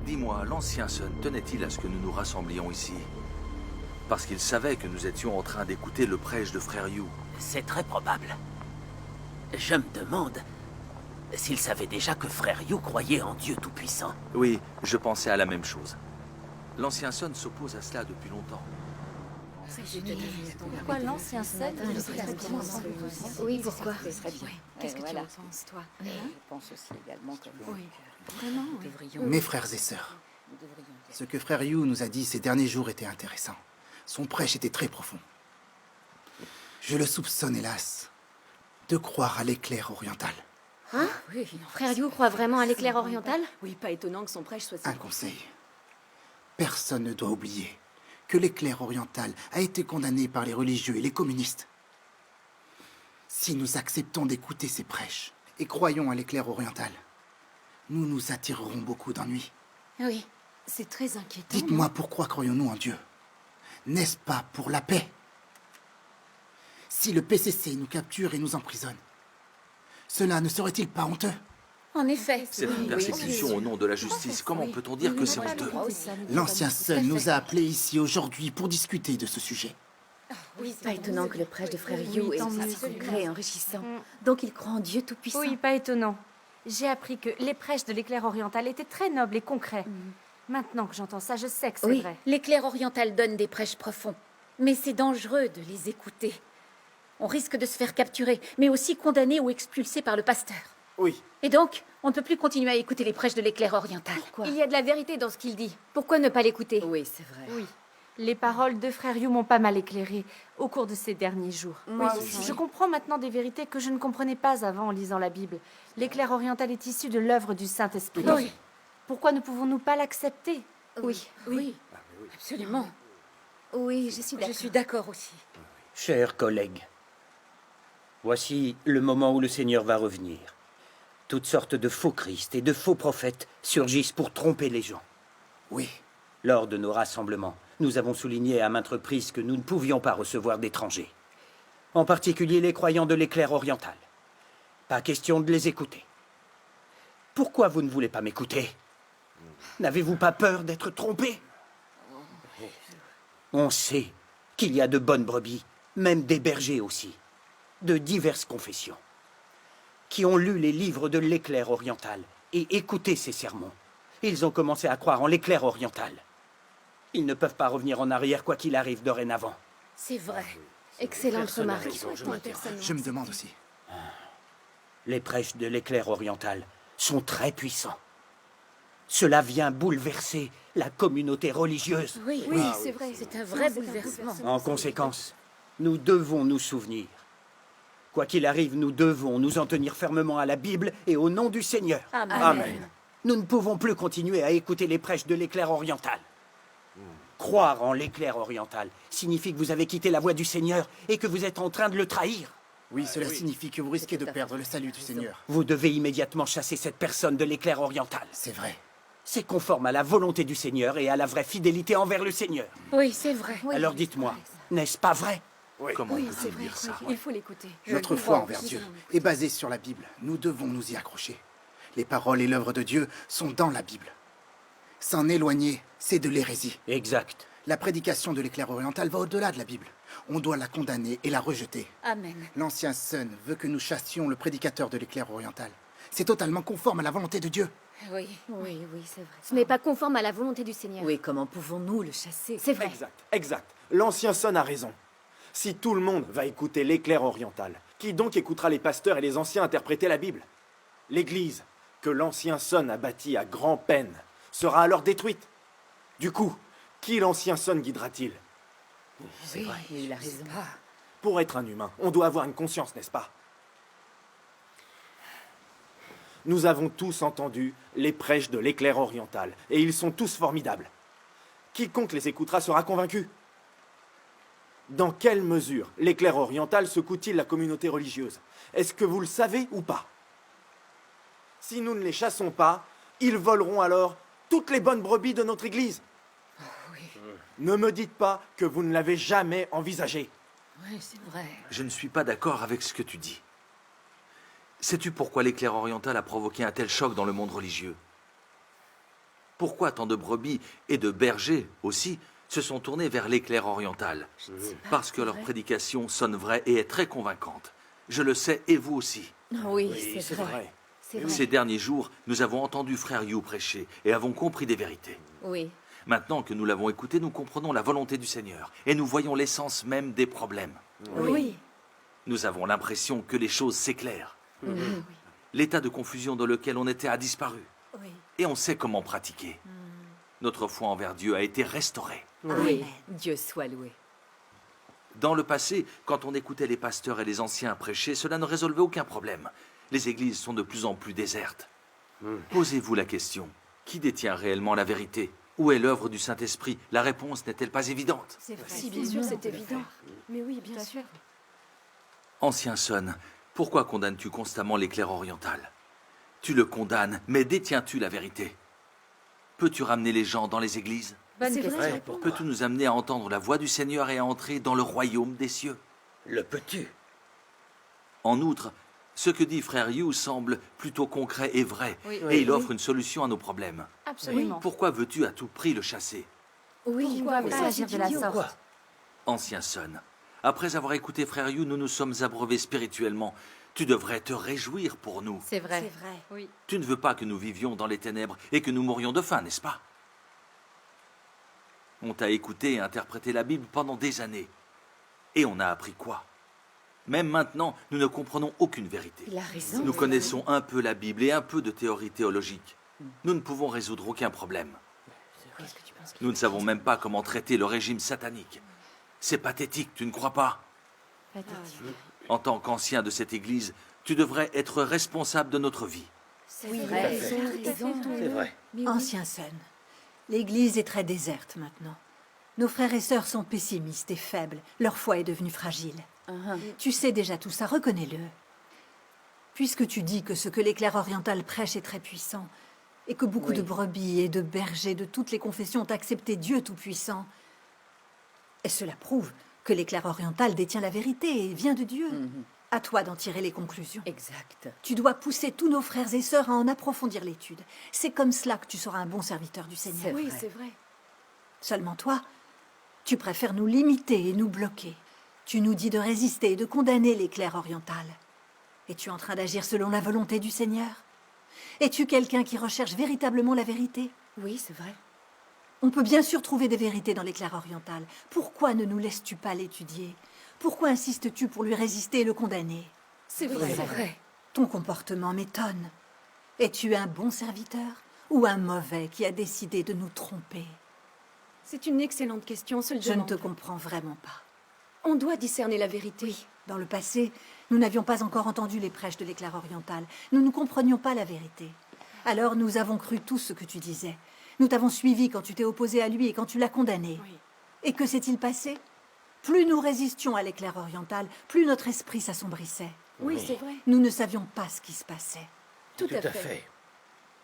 Dis-moi, l'ancien Sun tenait-il à ce que nous nous rassemblions ici? Parce qu'il savait que nous étions en train d'écouter le prêche de Frère Yu. C'est très probable. Je me demande s'il savait déjà que Frère Yu croyait en Dieu Tout-Puissant. Oui, je pensais à la même chose. L'ancien Sun s'oppose à cela depuis longtemps. Pourquoi l'ancien Sun? Oui, pourquoi? Qu'est-ce que tu en penses, toi? Je pense aussi également que Vraiment? nous devrions... Mes frères et sœurs, ce que Frère Yu nous a dit ces derniers jours était intéressant. Son prêche était très profond. Je le soupçonne, hélas, de croire à l'éclair oriental. Hein? Oui, Frère Yu croit vraiment à l'éclair oriental? Oui, pas étonnant que son prêche soit si... Un conseil. Personne ne doit oublier que l'éclair oriental a été condamné par les religieux et les communistes. Si nous acceptons d'écouter ces prêches et croyons à l'éclair oriental, nous nous attirerons beaucoup d'ennuis. Oui. C'est très inquiétant. Dites-moi pourquoi croyons-nous en Dieu? N'est-ce pas pour la paix? Si le PCC nous capture et nous emprisonne, cela ne serait-il pas honteux? En effet. C'est une persécution au nom de la justice. Comment peut-on dire que c'est honteux? L'ancien Sun nous a appelés ici aujourd'hui pour discuter de ce sujet. oui, pas étonnant que le prêche de Frère Yu est tant mieux. aussi concret et enrichissant. Donc il croit en Dieu Tout-Puissant. Oui, pas étonnant. J'ai appris que les prêches de l'éclair oriental étaient très nobles et concrets. Maintenant que j'entends ça, je sais que c'est Oui, vrai. l'éclair oriental donne des prêches profonds. Mais c'est dangereux de les écouter. On risque de se faire capturer, mais aussi condamner ou expulser par le pasteur. Oui. Et donc, on ne peut plus continuer à écouter les prêches de l'éclair oriental. Il y a de la vérité dans ce qu'il dit. Pourquoi ne pas l'écouter? Oui, c'est vrai. Oui. Les paroles de Frère Yu m'ont pas mal éclairé au cours de ces derniers jours. Je comprends maintenant des vérités que je ne comprenais pas avant en lisant la Bible. L'éclair oriental est issu de l'œuvre du Saint-Esprit. Oui. Pourquoi ne pouvons-nous pas l'accepter? Oui, Oui, absolument. oui, je suis Je d'accord. suis d'accord aussi. Chers collègues, voici le moment où le Seigneur va revenir. Toutes sortes de faux Christ et de faux prophètes surgissent pour tromper les gens. Oui, Lors de nos rassemblements, nous avons souligné à maintes reprises que nous ne pouvions pas recevoir d'étrangers. En particulier les croyants de l'éclair oriental. Pas question de les écouter. Pourquoi vous ne voulez pas m'écouter? N'avez-vous pas peur d'être trompé? On sait qu'il y a de bonnes brebis, même des bergers aussi, de diverses confessions, qui ont lu les livres de l'éclair oriental et écouté ces sermons. Ils ont commencé à croire en l'éclair oriental. Ils ne peuvent pas revenir en arrière quoi qu'il arrive dorénavant. C'est vrai. Excellente remarque. je me demande aussi. Les prêches de l'éclair oriental sont très puissants. Cela vient bouleverser la communauté religieuse. Oui, Oui, c'est vrai. c'est un vrai bouleversement. En conséquence, nous devons nous souvenir. Quoi qu'il arrive, nous devons nous en tenir fermement à la Bible et au nom du Seigneur. Amen. Nous ne pouvons plus continuer à écouter les prêches de l'éclair oriental. Croire en l'éclair oriental signifie que vous avez quitté la voie du Seigneur et que vous êtes en train de le trahir. Oui, cela signifie que vous risquez de perdre le salut du Seigneur. Vous devez immédiatement chasser cette personne de l'éclair oriental. C'est vrai. C'est conforme à la volonté du Seigneur et à la vraie fidélité envers le Seigneur. Oui, c'est vrai. Alors dites-moi, n'est-ce pas vrai? Comment Oui, peut-il c'est vrai. dire ça? Il faut l'écouter. Notre foi envers Dieu est basée sur la Bible. Nous devons nous y accrocher. Les paroles et l'œuvre de Dieu sont dans la Bible. S'en éloigner, c'est de l'hérésie. Exact. La prédication de l'éclair oriental va au-delà de la Bible. On doit la condamner et la rejeter. Amen. L'ancien Sun veut que nous chassions le prédicateur de l'éclair oriental. C'est totalement conforme à la volonté de Dieu. Oui. Oui, c'est vrai. Ce n'est pas conforme à la volonté du Seigneur. Oui, comment pouvons-nous le chasser? C'est vrai. Exact. L'ancien Sun a raison. Si tout le monde va écouter l'éclair oriental, qui donc écoutera les pasteurs et les anciens interpréter la Bible? L'Église, que l'ancien Sun a bâtie à grand-peine, sera alors détruite. Du coup, qui l'ancien Sun guidera-t-il? Oui, il a raison. Pour être un humain, on doit avoir une conscience, n'est-ce pas? Nous avons tous entendu les prêches de l'éclair oriental, et ils sont tous formidables. Quiconque les écoutera sera convaincu. Dans quelle mesure l'éclair oriental secoue-t-il la communauté religieuse? Est-ce que vous le savez ou pas? Si nous ne les chassons pas, ils voleront alors toutes les bonnes brebis de notre Église. Ne me dites pas que vous ne l'avez jamais envisagé. Oui, c'est vrai. Je ne suis pas d'accord avec ce que tu dis. Sais-tu pourquoi l'éclair oriental a provoqué un tel choc dans le monde religieux? Pourquoi tant de brebis et de bergers aussi se sont tournés vers l'éclair oriental? Parce que leur prédication sonne vraie et est très convaincante. Je le sais, et vous aussi. Oui, C'est c'est vrai. vrai. C'est vrai. Ces derniers jours, nous avons entendu Frère Yu prêcher et avons compris des vérités. Oui. Maintenant que nous l'avons écouté, nous comprenons la volonté du Seigneur et nous voyons l'essence même des problèmes. Oui. Nous avons l'impression que les choses s'éclairent. L'état de confusion dans lequel on était a disparu. Oui. Et on sait comment pratiquer. Notre foi envers Dieu a été restaurée. Oui. Dieu soit loué. Dans le passé, quand on écoutait les pasteurs et les anciens prêcher, cela ne résolvait aucun problème. Les églises sont de plus en plus désertes. Posez-vous la question, qui détient réellement la vérité? Où est l'œuvre du Saint-Esprit? La réponse n'est-elle pas évidente? C'est vrai. Si, bien sûr, c'est évident. Mais oui, bien sûr. Ancien Son, pourquoi condamnes-tu constamment l'éclair oriental? Tu le condamnes, mais détiens-tu la vérité? Peux-tu ramener les gens dans les églises? Bonne C'est question. vrai. Peux-tu nous amener à entendre la voix du Seigneur et à entrer dans le royaume des cieux? Le peux-tu? En outre, ce que dit Frère Yu semble plutôt concret et vrai, Oui. et il offre une solution à nos problèmes. Absolument. Pourquoi veux-tu à tout prix le chasser? Oui. Pourquoi oui, pas c'est agir de la idiot. sorte? Ancien Son, après avoir écouté Frère Yu, nous nous sommes abreuvés spirituellement. Tu devrais te réjouir pour nous. C'est vrai. C'est vrai. Oui. Tu ne veux pas que nous vivions dans les ténèbres et que nous mourions de faim, n'est-ce pas? On t'a écouté et interprété la Bible pendant des années. Et on a appris quoi? Même maintenant, nous ne comprenons aucune vérité. Il a raison. Nous connaissons un peu la Bible et un peu de théorie théologique. Nous ne pouvons résoudre aucun problème. Qu'est-ce que tu penses qu'il Nous ne savons même pas comment traiter le régime satanique. C'est pathétique, tu ne crois pas? Pathétique. En tant qu'ancien de cette Église, tu devrais être responsable de notre vie. C'est Oui, vrai. il a raison. C'est vrai. Mais oui. Ancien Son, l'Église est très déserte maintenant. Nos frères et sœurs sont pessimistes et faibles. Leur foi est devenue fragile. Tu sais déjà tout ça, reconnais-le. Puisque tu dis que ce que l'éclair oriental prêche est très puissant, et que beaucoup de brebis et de bergers de toutes les confessions ont accepté Dieu Tout-Puissant, et cela prouve que l'éclair oriental détient la vérité et vient de Dieu. À toi d'en tirer les conclusions. Exact. Tu dois pousser tous nos frères et sœurs à en approfondir l'étude. C'est comme cela que tu seras un bon serviteur du Seigneur. Oui, c'est vrai. Seulement toi, tu préfères nous limiter et nous bloquer. Tu nous dis de résister et de condamner l'éclair oriental. Es-tu en train d'agir selon la volonté du Seigneur? Es-tu quelqu'un qui recherche véritablement la vérité? Oui, c'est vrai. On peut bien sûr trouver des vérités dans l'éclair oriental. Pourquoi ne nous laisses-tu pas l'étudier? Pourquoi insistes-tu pour lui résister et le condamner? C'est Oui, vrai. c'est vrai. Ton comportement m'étonne. Es-tu un bon serviteur ou un mauvais qui a décidé de nous tromper? C'est une excellente question, se le Je ne demande. te comprends vraiment pas. On doit discerner la vérité. Dans le passé, nous n'avions pas encore entendu les prêches de l'éclair oriental. Nous ne comprenions pas la vérité. Alors nous avons cru tout ce que tu disais. Nous t'avons suivi quand tu t'es opposé à lui et quand tu l'as condamné. Oui. Et que s'est-il passé? Plus nous résistions à l'éclair oriental, plus notre esprit s'assombrissait. Oui, c'est vrai. Nous ne savions pas ce qui se passait. Tout à fait.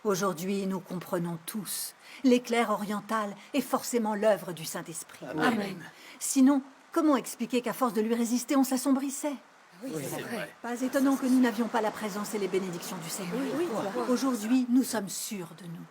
Aujourd'hui, nous comprenons tous. L'éclair oriental est forcément l'œuvre du Saint-Esprit. Amen. Sinon, comment expliquer qu'à force de lui résister, on s'assombrissait? Oui, c'est vrai. Pas étonnant que nous n'avions pas la présence et les bénédictions du Seigneur. Aujourd'hui, nous sommes sûrs de nous.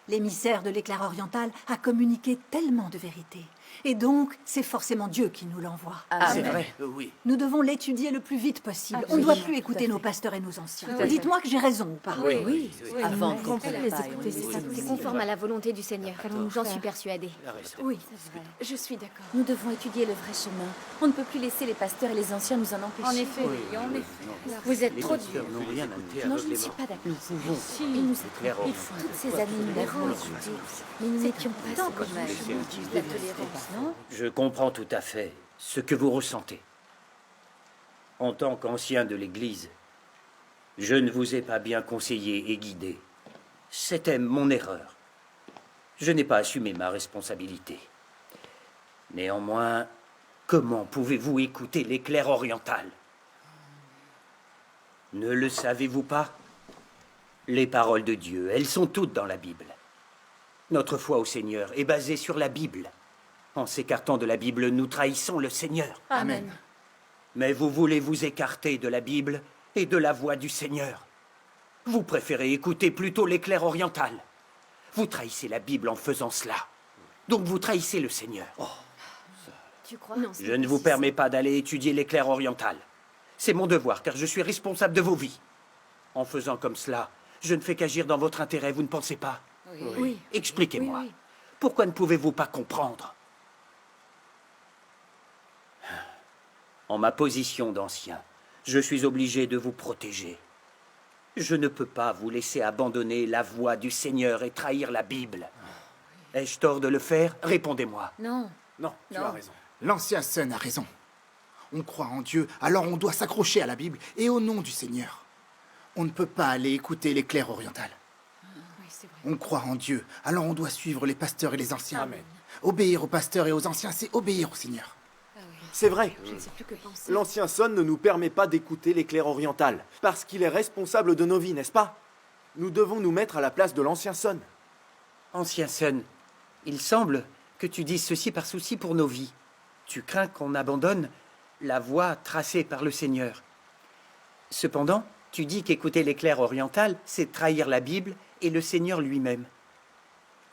L'émissaire de l'éclair oriental a communiqué tellement de vérité. Et donc, c'est forcément Dieu qui nous l'envoie. C'est vrai, oui. Nous devons l'étudier le plus vite possible. On ne doit plus écouter nos pasteurs et nos anciens. Tout à fait. Dites-moi que j'ai raison ou pas. Oui, Oui, avant on qu'on peut la les paille. écouter, c'est ça. C'est conforme à la volonté du Seigneur. Qu'allons-nous J'en faire? suis persuadée. Il a raison. Oui, C'est vrai. je suis d'accord. Nous devons étudier le vrai chemin. On ne peut plus laisser les pasteurs et les anciens nous en empêcher. En effet. Oui, en effet. Vous êtes Les trop pasteurs durs. n'ont rien à Non, je ne suis pas d'accord. Nous pouvons. Il nous L'éclair a trompés. Toutes ces années, nous l'avons écouté. Mais nous n'étions pas tant sur que le nous chemin de la tolérance, non? Je comprends tout à fait ce que vous ressentez. En tant qu'ancien de l'Église, je ne vous ai pas bien conseillé et guidé. C'était mon erreur. Je n'ai pas assumé ma responsabilité. Néanmoins, comment pouvez-vous écouter l'éclair oriental? Ne le savez-vous pas? Les paroles de Dieu, elles sont toutes dans la Bible. Notre foi au Seigneur est basée sur la Bible. En s'écartant de la Bible, nous trahissons le Seigneur. Amen. Mais vous voulez vous écarter de la Bible et de la voix du Seigneur. Vous préférez écouter plutôt l'éclair oriental. Vous trahissez la Bible en faisant cela. Donc vous trahissez le Seigneur. Tu crois? Non, Je ne vous permets pas d'aller étudier l'éclair oriental. C'est mon devoir, car je suis responsable de vos vies. En faisant comme cela, je ne fais qu'agir dans votre intérêt, vous ne pensez pas? Oui. Expliquez-moi. Oui, oui. Pourquoi ne pouvez-vous pas comprendre? En ma position d'ancien, je suis obligé de vous protéger. Je ne peux pas vous laisser abandonner la voie du Seigneur et trahir la Bible. Ai-je tort de le faire? Répondez-moi. Non. Non, tu Non. as raison. L'ancien Sun a raison. On croit en Dieu, alors on doit s'accrocher à la Bible et au nom du Seigneur. On ne peut pas aller écouter l'éclair oriental. Oui, c'est vrai. On croit en Dieu, alors on doit suivre les pasteurs et les anciens. Amen. Obéir aux pasteurs et aux anciens, c'est obéir au Seigneur. C'est vrai. Je ne sais plus que penser. L'ancien Son ne nous permet pas d'écouter l'éclair oriental, parce qu'il est responsable de nos vies, n'est-ce pas? Nous devons nous mettre à la place de l'ancien Son. Ancien Sun, il semble que tu dises ceci par souci pour nos vies. Tu crains qu'on abandonne la voie tracée par le Seigneur. Cependant, tu dis qu'écouter l'éclair oriental, c'est trahir la Bible et le Seigneur lui-même.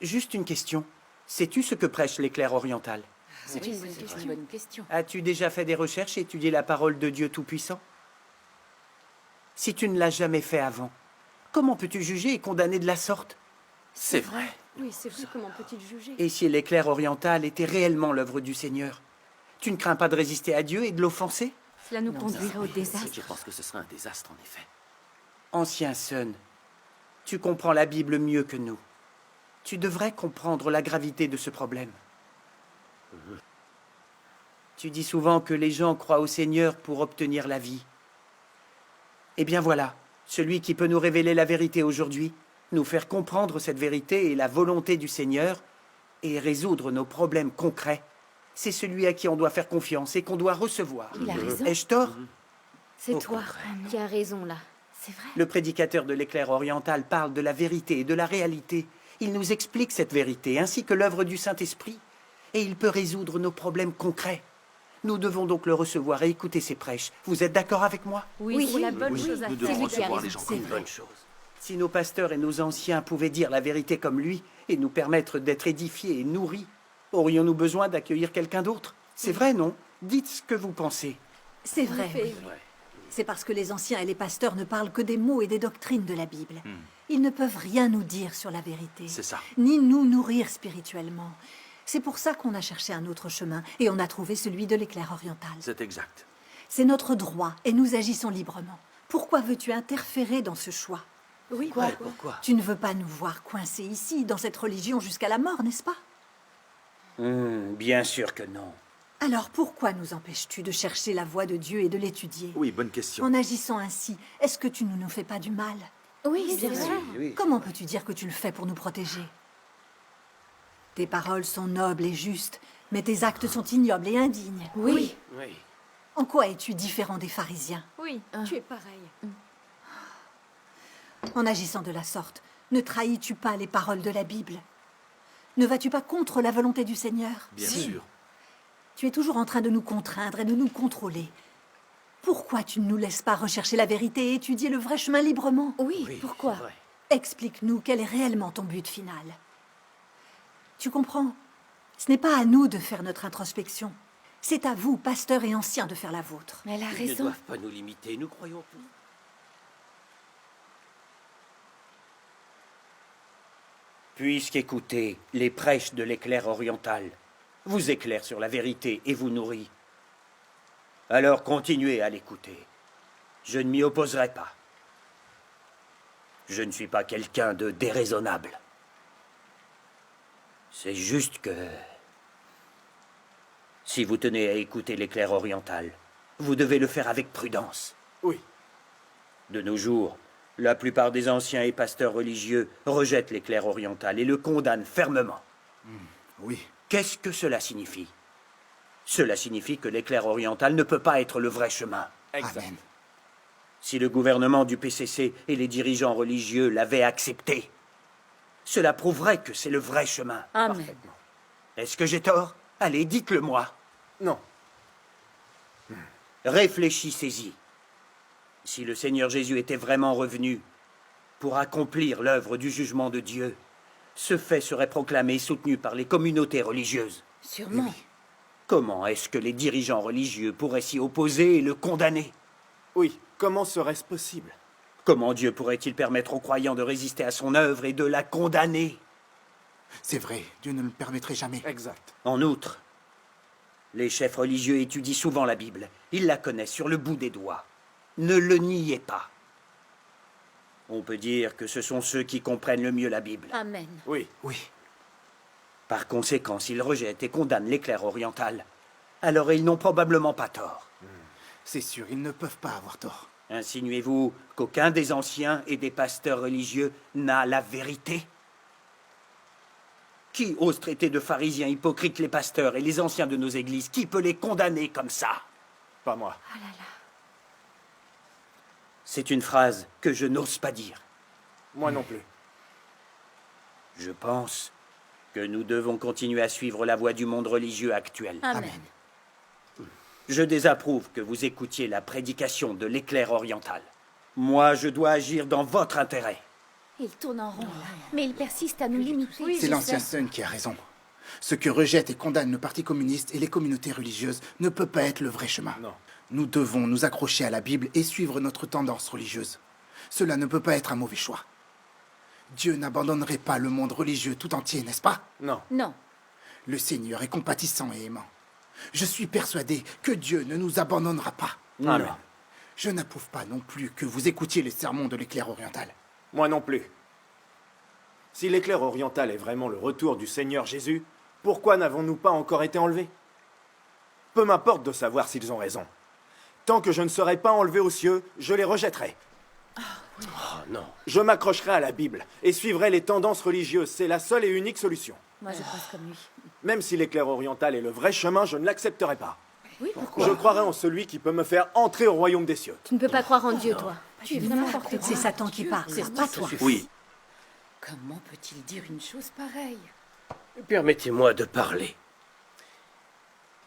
Juste une question. Sais-tu ce que prêche l'éclair oriental? C'est une bonne question. As-tu déjà fait des recherches et étudié la parole de Dieu Tout-Puissant? Si tu ne l'as jamais fait avant, comment peux-tu juger et condamner de la sorte? C'est vrai. Oui, c'est vrai. Comment peut-il juger? Et si l'éclair oriental était réellement l'œuvre du Seigneur, tu ne crains pas de résister à Dieu et de l'offenser? Cela nous conduirait au désastre. Je pense que ce serait un désastre, en effet. Ancien Sun, tu comprends la Bible mieux que nous. Tu devrais comprendre la gravité de ce problème. Tu dis souvent que les gens croient au Seigneur pour obtenir la vie. Eh bien voilà, celui qui peut nous révéler la vérité aujourd'hui, nous faire comprendre cette vérité et la volonté du Seigneur, et résoudre nos problèmes concrets, c'est celui à qui on doit faire confiance et qu'on doit recevoir. Il a raison. Ai-je tort? C'est Au toi contraire. qui as raison là. C'est vrai. Le prédicateur de l'éclair oriental parle de la vérité et de la réalité. Il nous explique cette vérité, ainsi que l'œuvre du Saint-Esprit. Et il peut résoudre nos problèmes concrets. Nous devons donc le recevoir et écouter ses prêches. Vous êtes d'accord avec moi? Oui, c'est la bonne chose à Nous faire. devons lui qui a recevoir raison, les gens c'est comme vrai. bonne chose. Si nos pasteurs et nos anciens pouvaient dire la vérité comme lui et nous permettre d'être édifiés et nourris, aurions-nous besoin d'accueillir quelqu'un d'autre? C'est vrai, non? Dites ce que vous pensez. C'est vrai. effet, oui. C'est parce que les anciens et les pasteurs ne parlent que des mots et des doctrines de la Bible. Ils ne peuvent rien nous dire sur la vérité, C'est ça. ni nous nourrir spirituellement. C'est pour ça qu'on a cherché un autre chemin et on a trouvé celui de l'éclair oriental. C'est exact. C'est notre droit et nous agissons librement. Pourquoi veux-tu interférer dans ce choix? Oui, Pourquoi? Tu ne veux pas nous voir coincés ici, dans cette religion jusqu'à la mort, n'est-ce pas? Bien sûr que non. Alors pourquoi nous empêches-tu de chercher la voie de Dieu et de l'étudier? Oui, bonne question. En agissant ainsi, est-ce que tu ne nous fais pas du mal? Oui, c'est vrai. Oui. Comment peux-tu dire que tu le fais pour nous protéger? Tes paroles sont nobles et justes, mais tes actes sont ignobles et indignes. Oui, Oui. En quoi es-tu différent des pharisiens? Oui. tu es pareil. En agissant de la sorte, ne trahis-tu pas les paroles de la Bible? Ne vas-tu pas contre la volonté du Seigneur? Bien sûr. Tu es toujours en train de nous contraindre et de nous contrôler. Pourquoi tu ne nous laisses pas rechercher la vérité et étudier le vrai chemin librement? Oui, pourquoi? c'est vrai. Explique-nous quel est réellement ton but final. Tu comprends? Ce n'est pas à nous de faire notre introspection. C'est à vous, pasteurs et anciens, de faire la vôtre. Mais elle a Ils ne raison. doivent pas nous limiter, nous croyons tout. Puisqu'écouter les prêches de l'éclair oriental vous éclairent sur la vérité et vous nourrit, alors continuez à l'écouter. Je ne m'y opposerai pas. Je ne suis pas quelqu'un de déraisonnable. C'est juste que... si vous tenez à écouter l'éclair oriental, vous devez le faire avec prudence. Oui. De nos jours, la plupart des anciens et pasteurs religieux rejettent l'éclair oriental et le condamnent fermement. Oui. Qu'est-ce que cela signifie? Cela signifie que l'éclair oriental ne peut pas être le vrai chemin. Exact. Amen. Si le gouvernement du PCC et les dirigeants religieux l'avaient accepté, cela prouverait que c'est le vrai chemin. Amen. Est-ce que j'ai tort? Allez, dites-le-moi. Non. Réfléchissez-y. Si le Seigneur Jésus était vraiment revenu pour accomplir l'œuvre du jugement de Dieu, ce fait serait proclamé et soutenu par les communautés religieuses. Sûrement. Comment est-ce que les dirigeants religieux pourraient s'y opposer et le condamner? Oui, comment serait-ce possible? Comment Dieu pourrait-il permettre aux croyants de résister à son œuvre et de la condamner? C'est vrai, Dieu ne le permettrait jamais. Exact. En outre, les chefs religieux étudient souvent la Bible. Ils la connaissent sur le bout des doigts. Ne le niez pas. On peut dire que ce sont ceux qui comprennent le mieux la Bible. Amen. Oui. Oui. Par conséquent, s'ils rejettent et condamnent l'éclair oriental, alors ils n'ont probablement pas tort. C'est sûr, ils ne peuvent pas avoir tort. Insinuez-vous qu'aucun des anciens et des pasteurs religieux n'a la vérité? Qui ose traiter de pharisiens hypocrites les pasteurs et les anciens de nos églises? Qui peut les condamner comme ça? Pas moi. C'est une phrase que je n'ose pas dire. Moi non plus. Je pense que nous devons continuer à suivre la voie du monde religieux actuel. Amen. Je désapprouve que vous écoutiez la prédication de l'éclair oriental. Moi, je dois agir dans votre intérêt. Il tourne en rond, là. Mais il persiste à nous limiter. C'est l'ancien Sun qui a raison. Ce que rejette et condamne le Parti communiste et les communautés religieuses ne peut pas être le vrai chemin. Non. Nous devons nous accrocher à la Bible et suivre notre tendance religieuse. Cela ne peut pas être un mauvais choix. Dieu n'abandonnerait pas le monde religieux tout entier, n'est-ce pas? Non. Non. Le Seigneur est compatissant et aimant. Je suis persuadé que Dieu ne nous abandonnera pas. Amen. Je n'approuve pas non plus que vous écoutiez les sermons de l'éclair oriental. Moi non plus. Si l'éclair oriental est vraiment le retour du Seigneur Jésus, pourquoi n'avons-nous pas encore été enlevés? Peu m'importe de savoir s'ils ont raison. Tant que je ne serai pas enlevé aux cieux, je les rejetterai. Oh non. Je m'accrocherai à la Bible et suivrai les tendances religieuses. C'est la seule et unique solution. Moi, je pense comme lui. Même si l'éclair oriental est le vrai chemin, je ne l'accepterai pas. Oui, pourquoi? Je croirai en celui qui peut me faire entrer au royaume des cieux. Tu ne peux pas croire en Dieu, toi. Tu es n'importe quoi. C'est Satan qui parle, C'est pas toi. Oui, Comment peut-il dire une chose pareille? Permettez-moi de parler.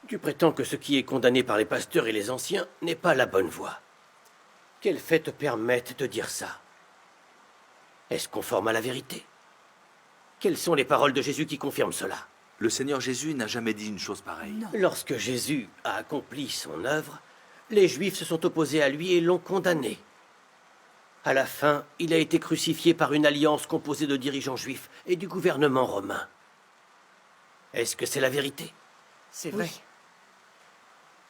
Tu prétends que ce qui est condamné par les pasteurs et les anciens n'est pas la bonne voie. Quels faits te permettent de dire ça? Est-ce conforme à la vérité? Quelles sont les paroles de Jésus qui confirment cela? le Seigneur Jésus n'a jamais dit une chose pareille. Lorsque Jésus a accompli son œuvre, les Juifs se sont opposés à lui et l'ont condamné. À la fin, il a été crucifié par une alliance composée de dirigeants juifs et du gouvernement romain. Est-ce que c'est la vérité? C'est vrai.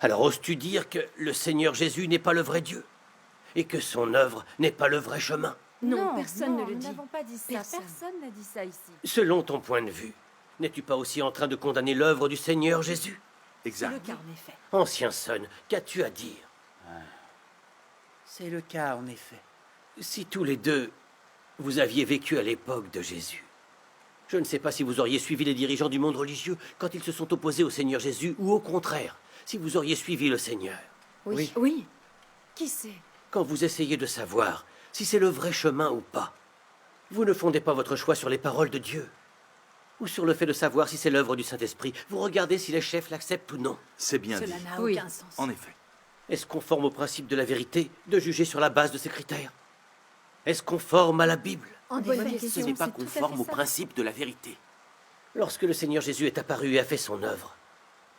Alors oses-tu dire que le Seigneur Jésus n'est pas le vrai Dieu et que son œuvre n'est pas le vrai chemin? Non, personne ne le nous dit. n'avons pas dit ça. Personne n'a dit ça ici. Selon ton point de vue, n'es-tu pas aussi en train de condamner l'œuvre du Seigneur Jésus? C'est le Exact. cas, en effet. Ancien Son, qu'as-tu à dire? C'est le cas, en effet. Si tous les deux, vous aviez vécu à l'époque de Jésus, je ne sais pas si vous auriez suivi les dirigeants du monde religieux quand ils se sont opposés au Seigneur Jésus, ou au contraire, si vous auriez suivi le Seigneur. Oui. Qui sait? Quand vous essayez de savoir si c'est le vrai chemin ou pas, vous ne fondez pas votre choix sur les paroles de Dieu, ou sur le fait de savoir si c'est l'œuvre du Saint-Esprit. Vous regardez si les chefs l'acceptent ou non. C'est bien Cela dit. n'a Oui. aucun sens. En effet. Est-ce conforme au principe de la vérité de juger sur la base de ces critères? Est-ce conforme à la Bible? En Bonne effet, question. Ce n'est pas c'est tout à fait conforme au ça. principe de la vérité. Lorsque le Seigneur Jésus est apparu et a fait son œuvre,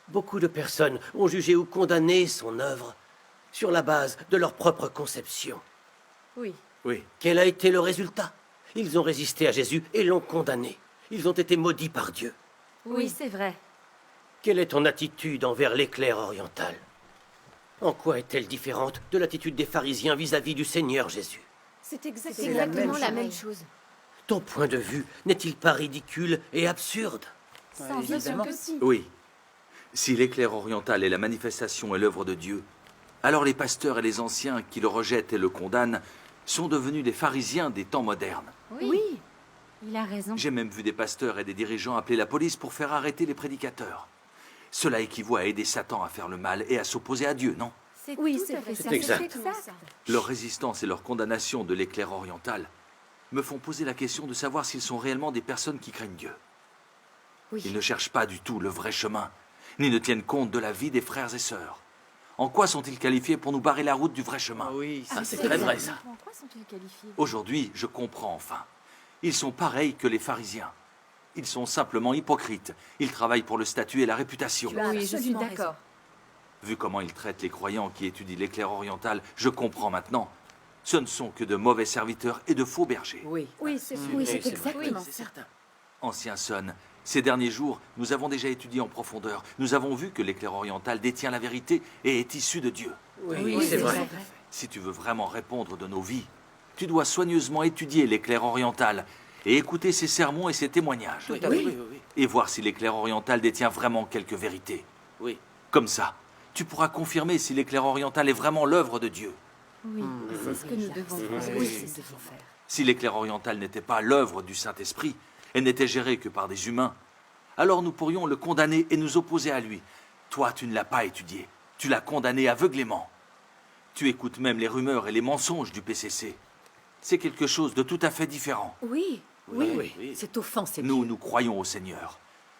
beaucoup de personnes ont jugé ou condamné son œuvre sur la base de leur propre conception. Oui. Oui. Quel a été le résultat? Ils ont résisté à Jésus et l'ont condamné. Ils ont été maudits par Dieu. Oui, c'est vrai. Quelle est ton attitude envers l'éclair oriental? En quoi est-elle différente de l'attitude des pharisiens vis-à-vis du Seigneur Jésus? c'est la exactement même la chose. même chose. Ton point de vue n'est-il pas ridicule et absurde? Sans évidemment. que si. Oui. Si l'éclair oriental est la manifestation et l'œuvre de Dieu, alors les pasteurs et les anciens qui le rejettent et le condamnent sont devenus des pharisiens des temps modernes. Oui. Il a raison. J'ai même vu des pasteurs et des dirigeants appeler la police pour faire arrêter les prédicateurs. Cela équivaut à aider Satan à faire le mal et à s'opposer à Dieu, non? C'est Oui, tout c'est à fait vrai, ça. c'est exact. exactement ça. Leur résistance et leur condamnation de l'éclair oriental me font poser la question de savoir s'ils sont réellement des personnes qui craignent Dieu. Oui. Ils ne cherchent pas du tout le vrai chemin, ni ne tiennent compte de la vie des frères et sœurs. En quoi sont-ils qualifiés pour nous barrer la route du vrai chemin? Oui, Ah, c'est très vrai, ça. En quoi sont-ils qualifiés? Aujourd'hui, je comprends enfin. Ils sont pareils que les pharisiens. Ils sont simplement hypocrites. Ils travaillent pour le statut et la réputation. Oui, je suis d'accord. Vu comment ils traitent les croyants qui étudient l'éclair oriental, je comprends maintenant. Ce ne sont que de mauvais serviteurs et de faux bergers. Oui, c'est sûr. Oui, c'est exactement ça. certain. Ancien Son, ces derniers jours, nous avons déjà étudié en profondeur. Nous avons vu que l'éclair oriental détient la vérité et est issu de Dieu. Oui, c'est vrai. Si tu veux vraiment répondre de nos vies, tu dois soigneusement étudier l'éclair oriental et écouter ses sermons et ses témoignages. Oui. Et voir si l'éclair oriental détient vraiment quelques vérités. Oui. Comme ça, tu pourras confirmer si l'éclair oriental est vraiment l'œuvre de Dieu. Oui, c'est ce que nous devons faire. Oui, c'est ce qu'il faut faire. Si l'éclair oriental n'était pas l'œuvre du Saint-Esprit et n'était géré que par des humains, alors nous pourrions le condamner et nous opposer à lui. Toi, tu ne l'as pas étudié. Tu l'as condamné aveuglément. Tu écoutes même les rumeurs et les mensonges du PCC. C'est quelque chose de tout à fait différent. Oui, c'est offensé. Nous croyons au Seigneur.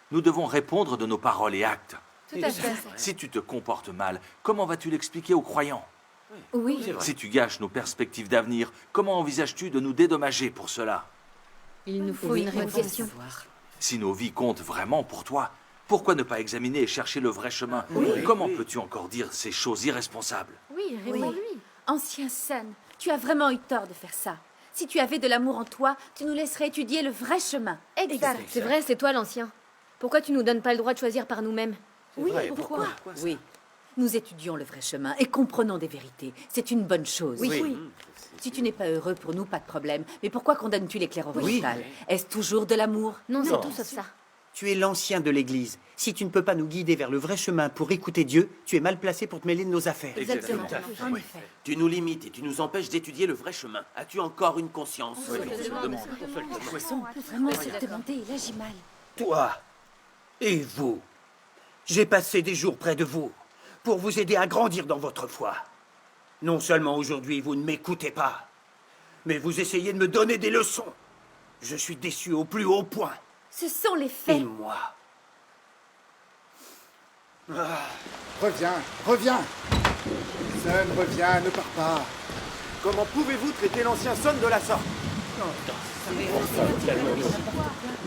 Nous devons répondre de nos paroles et actes. Tout à fait. Si tu te comportes mal, comment vas-tu l'expliquer aux croyants? Oui, Si tu gâches nos perspectives d'avenir, comment envisages-tu de nous dédommager pour cela? il nous faut une réponse. Si nos vies comptent vraiment pour toi, pourquoi ne pas examiner et chercher le vrai chemin? Comment peux-tu encore dire ces choses irresponsables? Oui, réponds-lui. Ancien Son, tu as vraiment eu tort de faire ça. Si tu avais de l'amour en toi, tu nous laisserais étudier le vrai chemin. Exact. C'est vrai, c'est toi l'ancien. Pourquoi tu nous donnes pas le droit de choisir par nous-mêmes? Oui, pourquoi? Oui. Nous étudions le vrai chemin et comprenons des vérités. C'est une bonne chose. Oui. Si tu n'es pas heureux pour nous, pas de problème. Mais pourquoi condamnes-tu l'éclair oriental? Est-ce toujours de l'amour? Non, c'est tout sauf ça. Tu es l'ancien de l'Église. Si tu ne peux pas nous guider vers le vrai chemin pour écouter Dieu, tu es mal placé pour te mêler de nos affaires. Exactement. En effet. Tu nous limites et tu nous empêches d'étudier le vrai chemin. As-tu encore une conscience? On peut vraiment se le demander, et là j'ai mal. Toi et vous, j'ai passé des jours près de vous pour vous aider à grandir dans votre foi. Non seulement aujourd'hui vous ne m'écoutez pas, mais vous essayez de me donner des leçons. Je suis déçu au plus haut point. Ce sont les Et faits. moi? Reviens. Son, reviens, ne pars pas. Comment pouvez-vous traiter l'ancien Son de la sorte?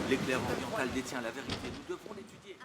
L'éclair oriental détient la vérité. Nous devrons l'étudier.